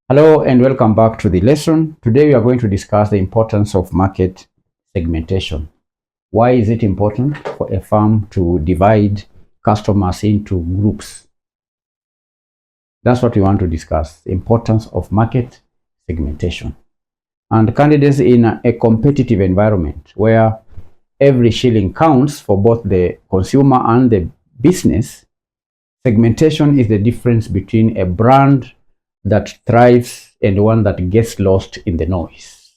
Hello and welcome back to the lesson. Today we are going to discuss the importance of market segmentation. Why is it important for a firm to divide customers into groups? That's what we want to discuss, the importance of market segmentation. And candidates in a competitive environment where every shilling counts for both the consumer and the business, segmentation is the difference between a brand that thrives and one that gets lost in the noise.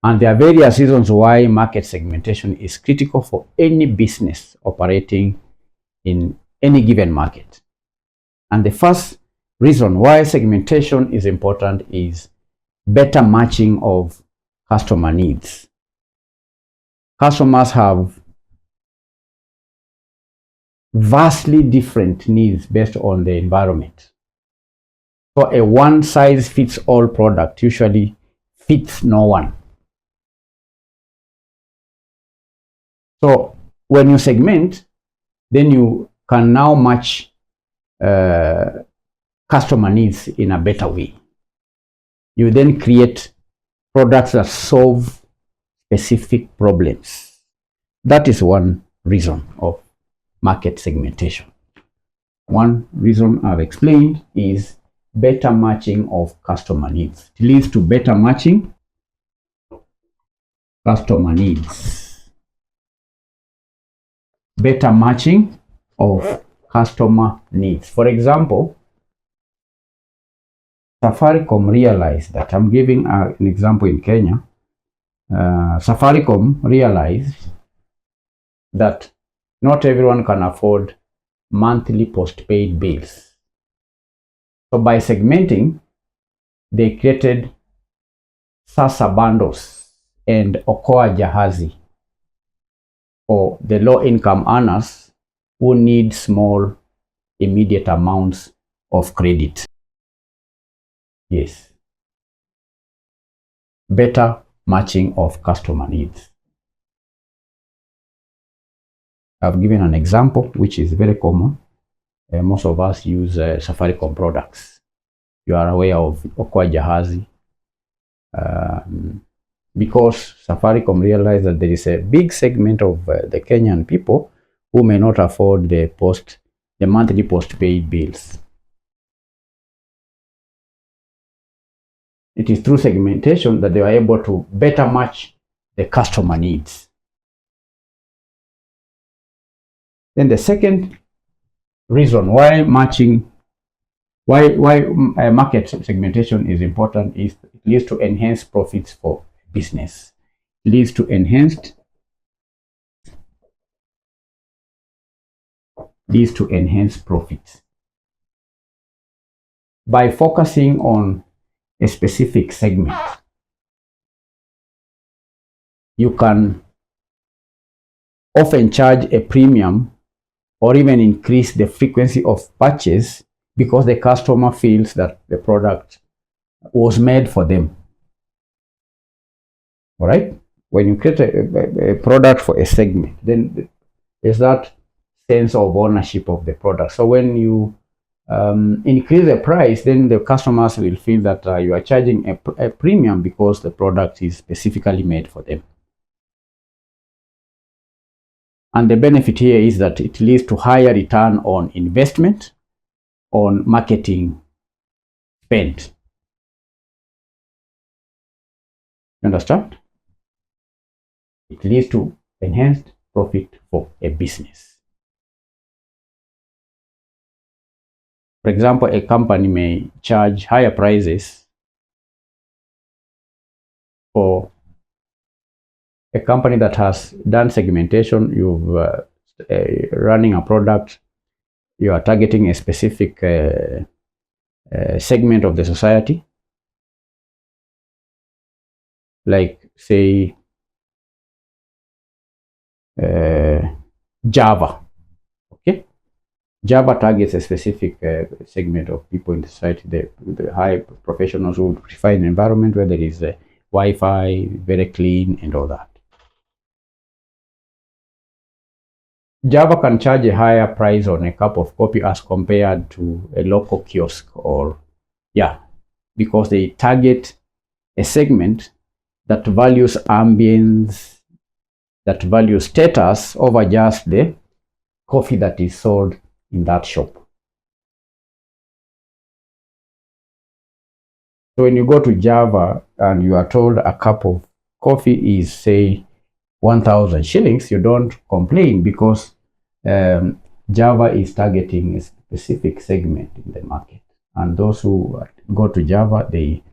And there are various reasons why market segmentation is critical for any business operating in any given market. And the first reason why segmentation is important is better matching of customer needs. Customers have vastly different needs based on the environment. So a one-size-fits-all product usually fits no one. So when you segment, then you can now match customer needs in a better way. You then create products that solve specific problems. That is one reason of market segmentation. One reason I've explained is better matching of customer needs. It leads to better matching customer needs. Better matching of customer needs. For example, Safaricom realized that, I'm giving an example in Kenya. Safaricom realized that not everyone can afford monthly postpaid bills. So by segmenting, they created Sasa bundles and Okoa Jahazi for the low-income earners who need small, immediate amounts of credit. Yes. Better matching of customer needs. I've given an example which is very common. Most of us use Safaricom products. You are aware of Okoa Jahazi. Because Safaricom realized that there is a big segment of the Kenyan people who may not afford the monthly postpaid bills. It is through segmentation that they were able to better match the customer needs. Then the second reason why market segmentation is important is it leads to enhanced profits for business. It leads to enhanced profits. By focusing on a specific segment, you can often charge a premium or even increase the frequency of purchase because the customer feels that the product was made for them. All right? When you create a product for a segment, then there's that sense of ownership of the product. So when you increase the price, then the customers will feel that you are charging a premium because the product is specifically made for them. And the benefit here is that it leads to higher return on investment on marketing spend. You understand? It leads to enhanced profit for a business. For example, a company may charge higher prices for a company that has done segmentation. You've running a product, you are targeting a specific segment of the society, like say Java. Okay, Java targets a specific segment of people in the society, the high professionals who prefer an environment where there is Wi-Fi, very clean and all that. Java can charge a higher price on a cup of coffee as compared to a local kiosk, or because they target a segment that values ambience, that values status over just the coffee that is sold in that shop. So when you go to Java and you are told a cup of coffee is, say, 1,000 shillings, you don't complain, because Java is targeting a specific segment in the market. And those who go to Java, they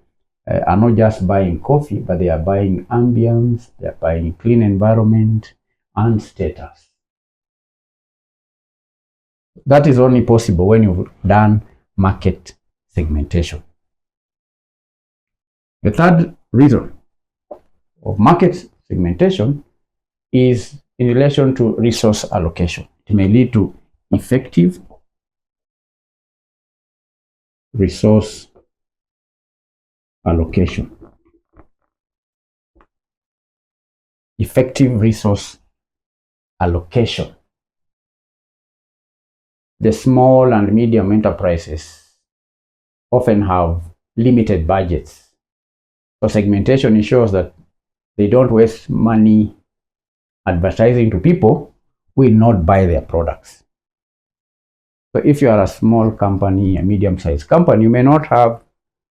are not just buying coffee, but they are buying ambience, they are buying clean environment and status. That is only possible when you've done market segmentation. The third reason of market segmentation is in relation to resource allocation. It may lead to effective resource allocation. Effective resource allocation. The small and medium enterprises often have limited budgets. So segmentation ensures that they don't waste money advertising to people who will not buy their products. So if you are a small company, a medium-sized company, you may not have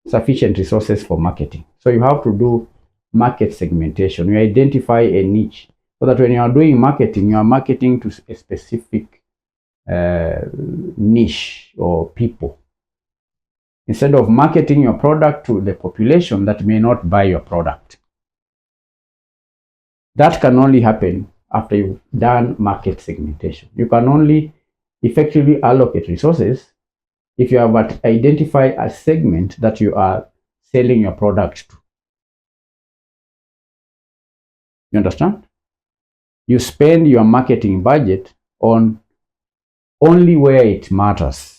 sufficient resources for marketing. So you have to do market segmentation. You identify a niche, so that when you are doing marketing, you are marketing to a specific niche or people, instead of marketing your product to the population that may not buy your product. That can only happen after you've done market segmentation. You can only effectively allocate resources if you have identified a segment that you are selling your product to. You understand? You spend your marketing budget on only where it matters.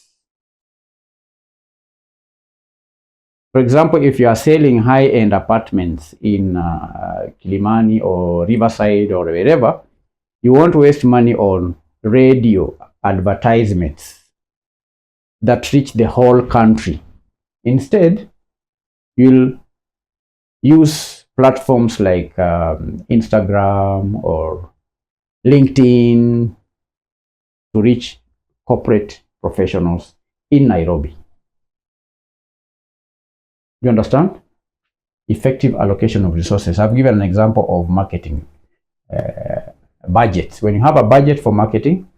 For example, if you are selling high-end apartments in Kilimani or Riverside or wherever, you won't waste money on radio advertisements that reach the whole country. Instead, you'll use platforms like Instagram or LinkedIn to reach corporate professionals in Nairobi. You understand? Effective allocation of resources. I've given an example of marketing budgets. When you have a budget for marketing,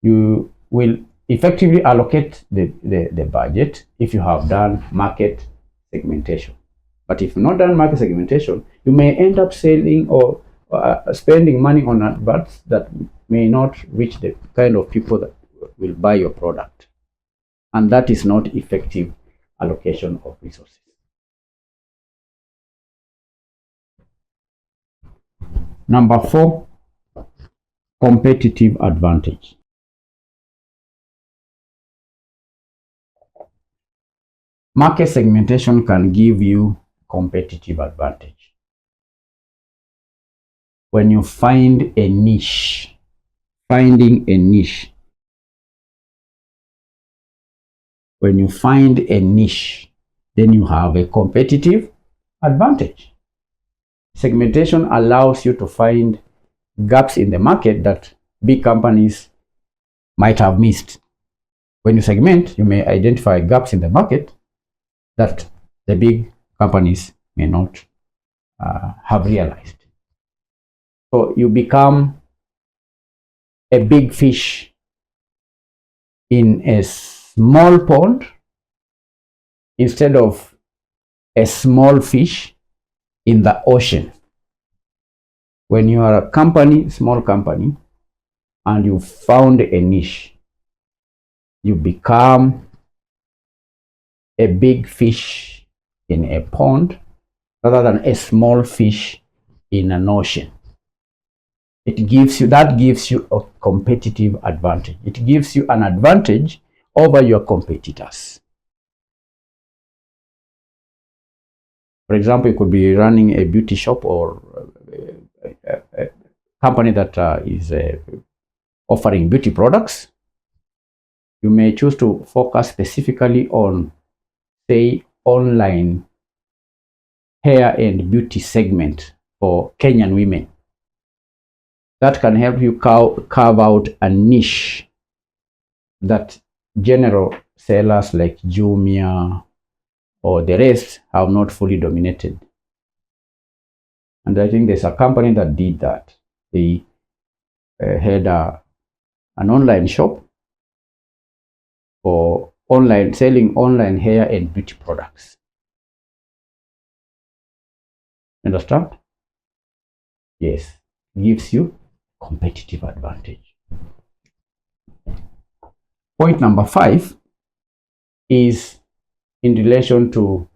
you will effectively allocate the budget if you have done market segmentation. But if you've not done market segmentation, you may end up selling or spending money on adverts that may not reach the kind of people that will buy your product. And that is not effective allocation of resources. Number 4, competitive advantage. Market segmentation can give you competitive advantage. When you find a niche, when you find a niche, then you have a competitive advantage. Segmentation allows you to find gaps in the market that big companies might have missed. When you segment, you may identify gaps in the market that the big companies may not have realized. So you become a big fish in a small pond instead of a small fish in the ocean. When you are a company, small company, and you found a niche, you become a big fish in a pond rather than a small fish in an ocean. That gives you a competitive advantage. It gives you an advantage over your competitors. For example, you could be running a beauty shop or a company that is offering beauty products. You may choose to focus specifically on, say, online hair and beauty segment for Kenyan women. That can help you carve out a niche that general sellers like Jumia or the rest have not fully dominated. And I think there's a company that did that. They had an online shop for selling online hair and beauty products. Understand? Yes, gives you competitive advantage. Point number 5 is in relation to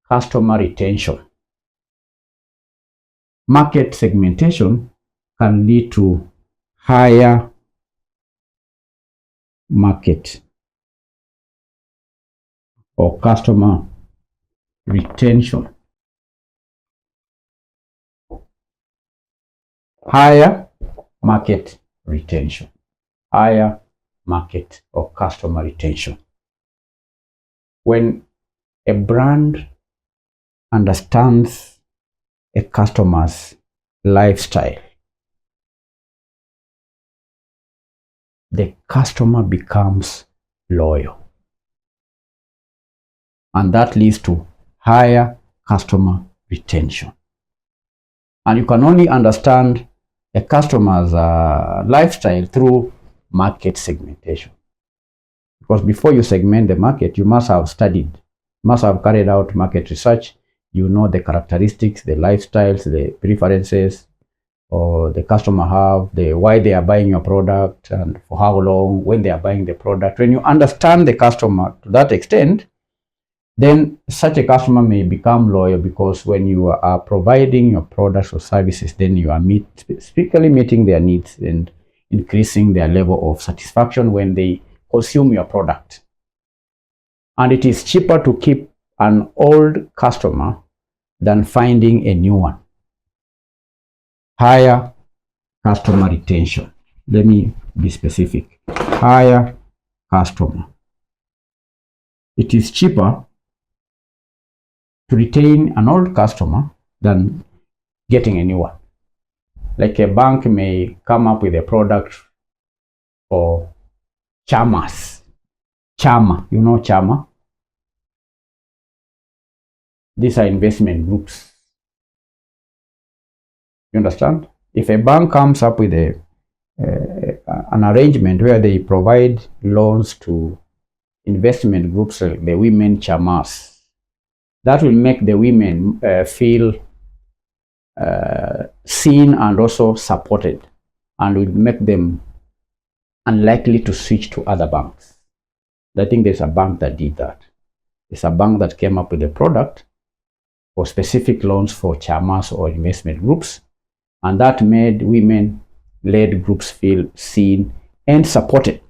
customer retention. Market segmentation can lead to higher market or customer retention. Higher market retention. Higher market or customer retention. When a brand understands a customer's lifestyle, the customer becomes loyal. And that leads to higher customer retention. And you can only understand a customer's lifestyle through market segmentation. Because before you segment the market, you must have studied, must have carried out market research. You know the characteristics, the lifestyles, the preferences, or the customer have, why they are buying your product and for how long, when they are buying the product. When you understand the customer to that extent, then such a customer may become loyal, because when you are providing your products or services, then you are specifically meeting their needs and increasing their level of satisfaction when they consume your product. And it is cheaper to keep an old customer than finding a new one. Higher customer retention. Let me be specific. Higher customer. It is cheaper to retain an old customer than getting a new one. Like a bank may come up with a product for chamas. Chama, you know chama? These are investment groups. You understand? If a bank comes up with an arrangement where they provide loans to investment groups like the women chamas, that will make the women feel seen and also supported, and will make them unlikely to switch to other banks. I think there's a bank that did that. It's a bank that came up with a product for specific loans for chamas or investment groups, and that made women-led groups feel seen and supported,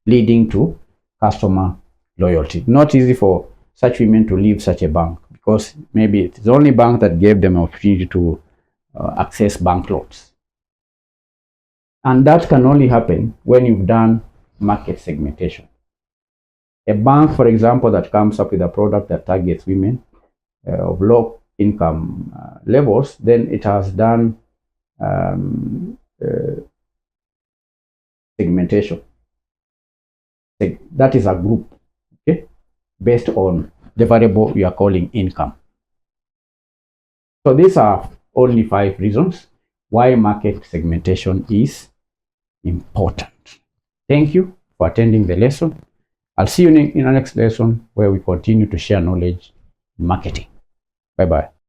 leading to customer loyalty. Not easy for such women to leave such a bank, because maybe it's the only bank that gave them an opportunity to access bank loans. And that can only happen when you've done market segmentation. A bank, for example, that comes up with a product that targets women of low income levels, then it has done segmentation. That is a group, okay, based on the variable you are calling income. So these are only 5 reasons why market segmentation is important. Thank you for attending the lesson. I'll see you in the next lesson, where we continue to share knowledge in marketing. Bye-bye.